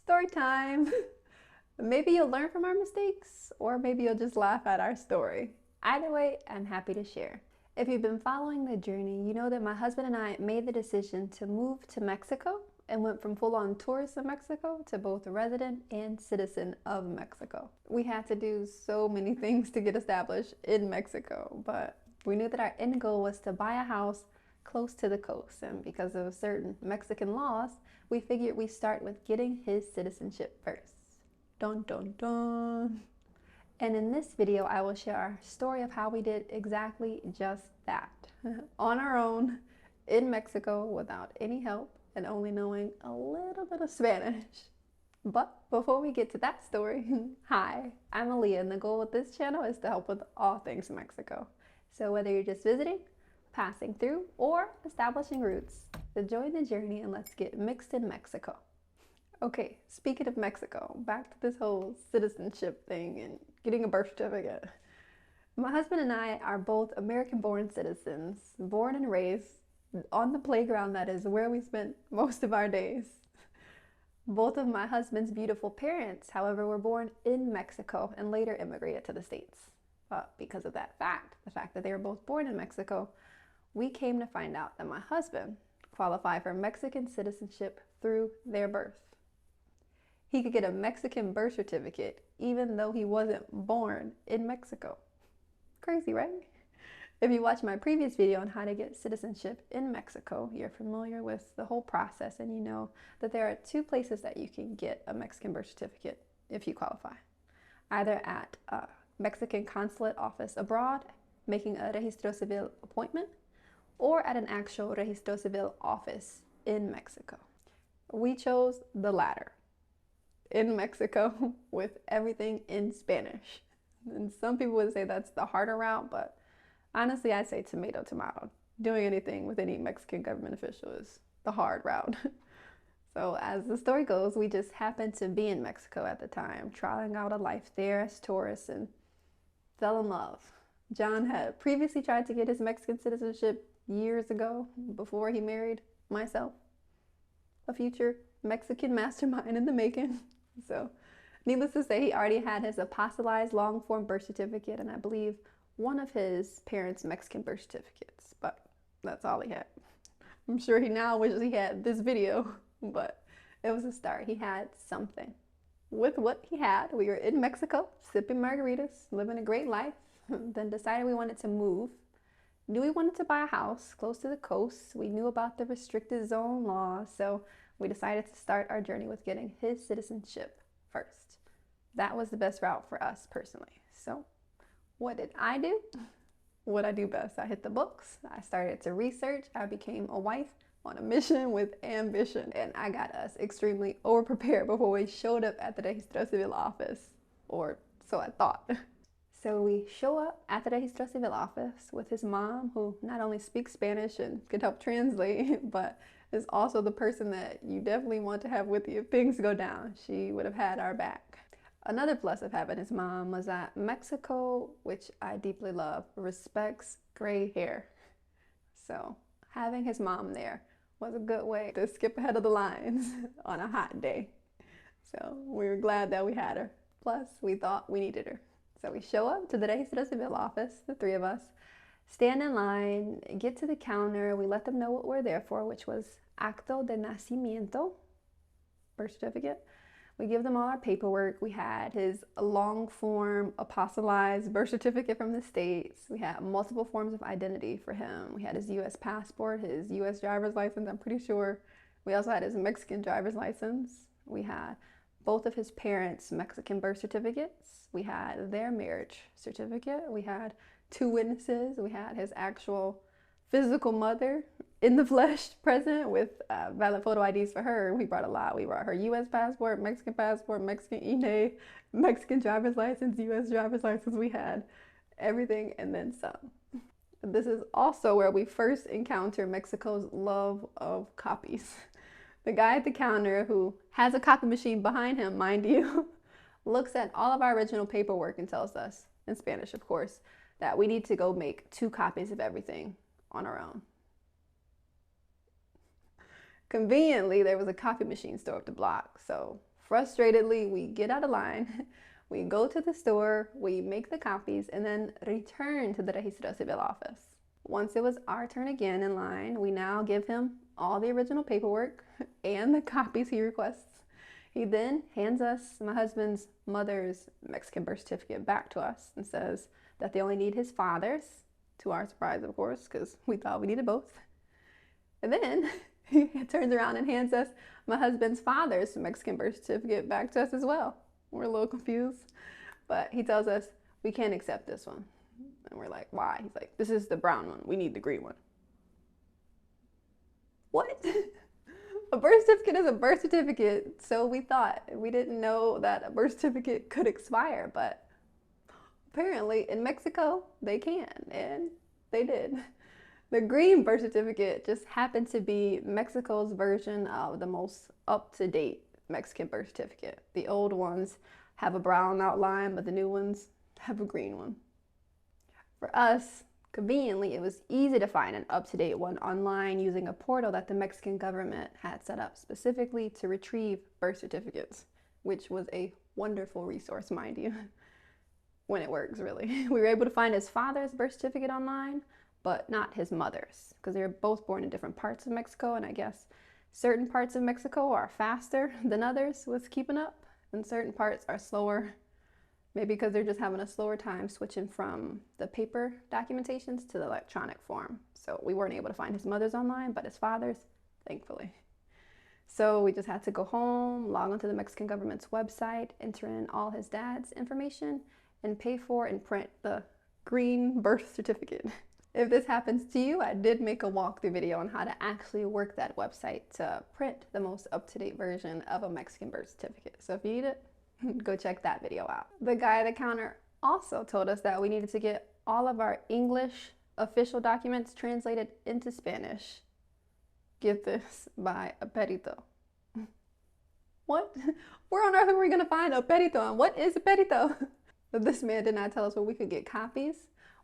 Story time. Maybe you'll learn from our mistakes, or maybe you'll just laugh at our story. Either way, I'm happy to share. If you've been following the journey, you know that my husband and I made the decision to move to Mexico and went from full-on tourist of Mexico to both a resident and citizen of Mexico. We had to do so many things to get established in Mexico, but we knew that our end goal was to buy a house close to the coast, and because of certain Mexican laws, we figured we start with getting his citizenship first. Dun dun dun. And in this video, I will share our story of how we did exactly just that. On our own, in Mexico, without any help, and only knowing a little bit of Spanish. But before we get to that story, hi, I'm Aaliyah, and the goal with this channel is to help with all things Mexico. So whether you're just visiting, passing through, or establishing roots, then join the journey and let's get mixed in Mexico. Okay, speaking of Mexico, back to this whole citizenship thing and getting a birth certificate. My husband and I are both American-born citizens, born and raised on the playground that is where we spent most of our days. Both of my husband's beautiful parents, however, were born in Mexico and later immigrated to the States. But because of that fact, the fact that they were both born in Mexico, we came to find out that my husband qualified for Mexican citizenship through their birth. He could get a Mexican birth certificate even though he wasn't born in Mexico. Crazy, right? If you watched my previous video on how to get citizenship in Mexico, you're familiar with the whole process and you know that there are two places that you can get a Mexican birth certificate if you qualify. Either at a Mexican Consulate office abroad, making a Registro Civil appointment, or at an actual Registro Civil office in Mexico. We chose the latter, in Mexico, with everything in Spanish. And some people would say that's the harder route, but honestly, I say tomato, tomato. Doing anything with any Mexican government official is the hard route. So as the story goes, we just happened to be in Mexico at the time, trying out a life there as tourists, and fell in love. John had previously tried to get his Mexican citizenship years ago, before he married myself, a future Mexican mastermind in the making. So needless to say, he already had his apostolized long form birth certificate and I believe one of his parents' Mexican birth certificates, but that's all he had. I'm sure he now wishes he had this video, but it was a start. He had something. With what he had, we were in Mexico, sipping margaritas, living a great life, then decided we wanted to move. Knew we wanted to buy a house close to the coast. We knew about the restricted zone law, so we decided to start our journey with getting his citizenship first. That was the best route for us personally. So what did I do? What I do best. I hit the books. I started to research. I became a wife on a mission with ambition, and I got us extremely over-prepared before we showed up at the Registro Civil office, or so I thought. So we show up at the Registro Civil office with his mom, who not only speaks Spanish and can help translate, but is also the person that you definitely want to have with you if things go down. She would have had our back. Another plus of having his mom was that Mexico, which I deeply love, respects gray hair. So having his mom there was a good way to skip ahead of the lines on a hot day. So we were glad that we had her. Plus, we thought we needed her. So we show up to the Registro Civil office, the three of us, stand in line, get to the counter, we let them know what we're there for, which was acto de nacimiento, birth certificate. We give them all our paperwork. We had his long form apostolized birth certificate from the States. We had multiple forms of identity for him. We had his US passport, his US driver's license, I'm pretty sure. We also had his Mexican driver's license. We had both of his parents' Mexican birth certificates. We had their marriage certificate. We had two witnesses. We had his actual physical mother in the flesh present with valid photo IDs for her. We brought a lot. We brought her US passport, Mexican INE, Mexican driver's license, US driver's license. We had everything and then some. This is also where we first encounter Mexico's love of copies. The guy at the counter, who has a copy machine behind him, mind you, looks at all of our original paperwork and tells us, in Spanish of course, that we need to go make 2 copies of everything on our own. Conveniently, there was a coffee machine store up the block, so Frustratedly, we get out of line, we go to the store, we make the copies, and then return to the Registro Civil office. Once it was our turn again in line, we now give him all the original paperwork and the copies he requests. He then hands us my husband's mother's Mexican birth certificate back to us and says that they only need his father's, to our surprise, of course, because we thought we needed both. And then he turns around and hands us my husband's father's Mexican birth certificate back to us as well. We're a little confused, but he tells us we can't accept this one. And we're like, why? He's like, this is the brown one. We need the green one. What? A birth certificate is a birth certificate. So we thought. We didn't know that a birth certificate could expire, but apparently in Mexico, they can, and they did. The green birth certificate just happened to be Mexico's version of the most up-to-date Mexican birth certificate. The old ones have a brown outline, but the new ones have a green one. For us, conveniently, it was easy to find an up-to-date one online using a portal that the Mexican government had set up specifically to retrieve birth certificates, which was a wonderful resource, mind you, when it works, really. We were able to find his father's birth certificate online, but not his mother's, because they were both born in different parts of Mexico, and I guess certain parts of Mexico are faster than others with keeping up, and certain parts are slower. Maybe because they're just having a slower time switching from the paper documentations to the electronic form. So we weren't able to find his mother's online, but his father's, thankfully. So we just had to go home, log onto the Mexican government's website, enter in all his dad's information, and pay for and print the green birth certificate. If this happens to you, I did make a walkthrough video on how to actually work that website to print the most up-to-date version of a Mexican birth certificate. So if you need it, go check that video out. The guy at the counter also told us that we needed to get all of our English official documents translated into Spanish. Get this, by a perito. What? Where on earth are we gonna find a perito? And what is a perito? This man did not tell us where we could get copies,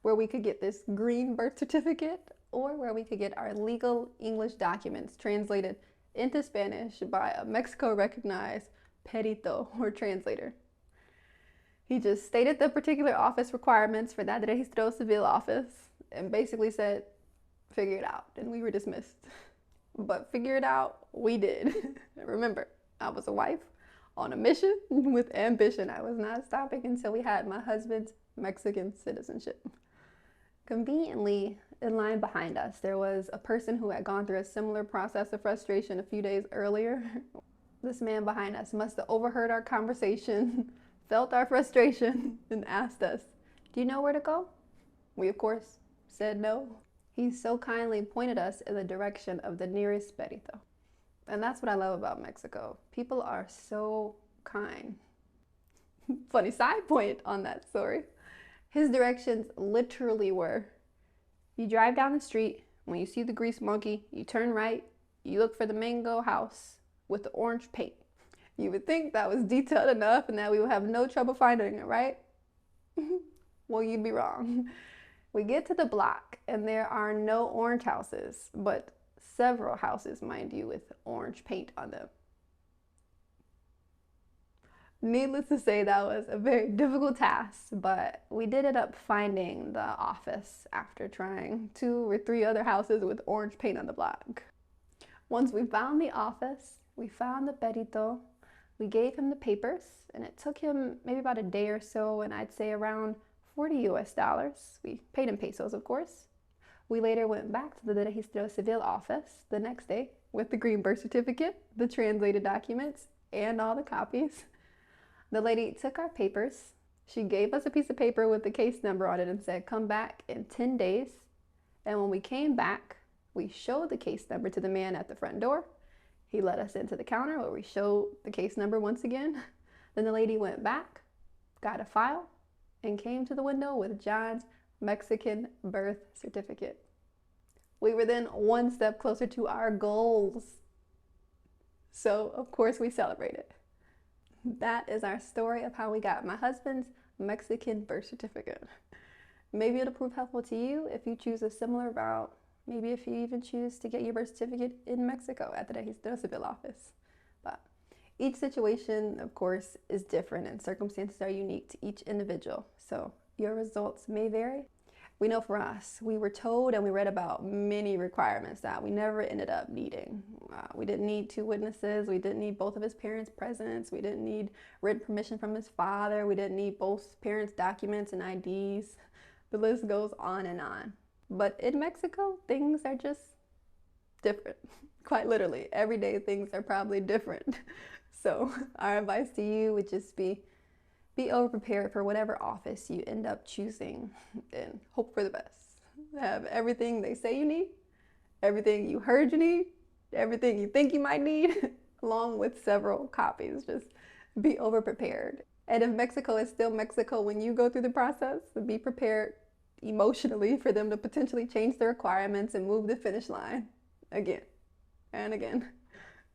where we could get this green birth certificate, or where we could get our legal English documents translated into Spanish by a Mexico-recognized perito or translator. He just stated the particular office requirements for that Registro Civil office and basically said, figure it out, and we were dismissed. But figure it out, we did. Remember, I was a wife on a mission with ambition. I was not stopping until we had my husband's Mexican citizenship. Conveniently, in line behind us, there was a person who had gone through a similar process of frustration a few days earlier. This man behind us must have overheard our conversation, felt our frustration, and asked us, do you know where to go? We, of course, said no. He so kindly pointed us in the direction of the nearest perito. And that's what I love about Mexico. People are so kind. Funny side point on that story. His directions literally were, you drive down the street, when you see the grease monkey, you turn right, you look for the mango house with the orange paint. You would think that was detailed enough and that we would have no trouble finding it, right? Well, you'd be wrong. We get to the block and there are no orange houses, but several houses, mind you, with orange paint on them. Needless to say, that was a very difficult task, but we did end up finding the office after trying 2 or 3 other houses with orange paint on the block. Once we found the office, we found the perito, we gave him the papers, and it took him maybe about a day or so, and I'd say around $40 US. We paid in pesos, of course. We later went back to the Registro Civil office the next day with the green birth certificate, the translated documents, and all the copies. The lady took our papers. She gave us a piece of paper with the case number on it and said, come back in 10 days. And when we came back, we showed the case number to the man at the front door. He led us into the counter where we showed the case number once again. Then the lady went back, got a file, and came to the window with John's Mexican birth certificate. We were then one step closer to our goals. So, of course, we celebrated. That is our story of how we got my husband's Mexican birth certificate. Maybe it'll prove helpful to you if you choose a similar route. Maybe if you even choose to get your birth certificate in Mexico at the Registro Civil office. But Each situation, of course, is different and circumstances are unique to each individual, so your results may vary. We know for us, we were told and we read about many requirements that we never ended up needing. We didn't need 2 witnesses, we didn't need both of his parents' presence, we didn't need written permission from his father, we didn't need both parents' documents and IDs. The list goes on and on. But in Mexico, things are just different. Quite literally, everyday things are probably different. So our advice to you would just be over-prepared for whatever office you end up choosing and hope for the best. Have everything they say you need, everything you heard you need, everything you think you might need, along with several copies. Just be over-prepared. And if Mexico is still Mexico when you go through the process, be prepared emotionally for them to potentially change the requirements and move the finish line again and again.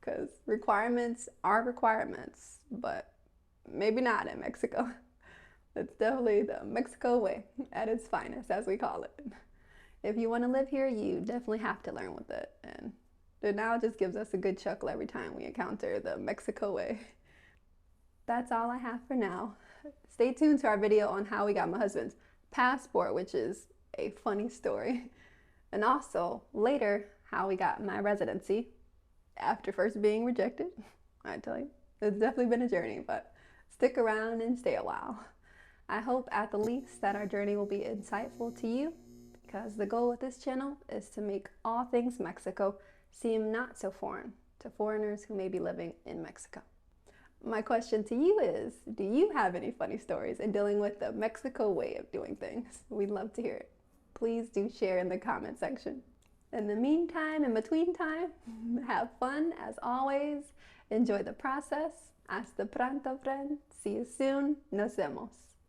Because requirements are requirements, but maybe not in Mexico. It's definitely the Mexico way at its finest, as we call it. If you want to live here, you definitely have to learn with it. And it now just gives us a good chuckle every time we encounter the Mexico way. That's all I have for now. Stay tuned to our video on how we got my husband's passport, which is a funny story. And also, later, how we got my residency after first being rejected. I tell you, it's definitely been a journey, but stick around and stay a while. I hope at the least that our journey will be insightful to you, because the goal with this channel is to make all things Mexico seem not so foreign to foreigners who may be living in Mexico. My question to you is, do you have any funny stories in dealing with the Mexico way of doing things? We'd love to hear it. Please do share in the comment section. In the meantime, in between time, have fun as always. Enjoy the process. Hasta pronto, friend. See you soon. Nos vemos.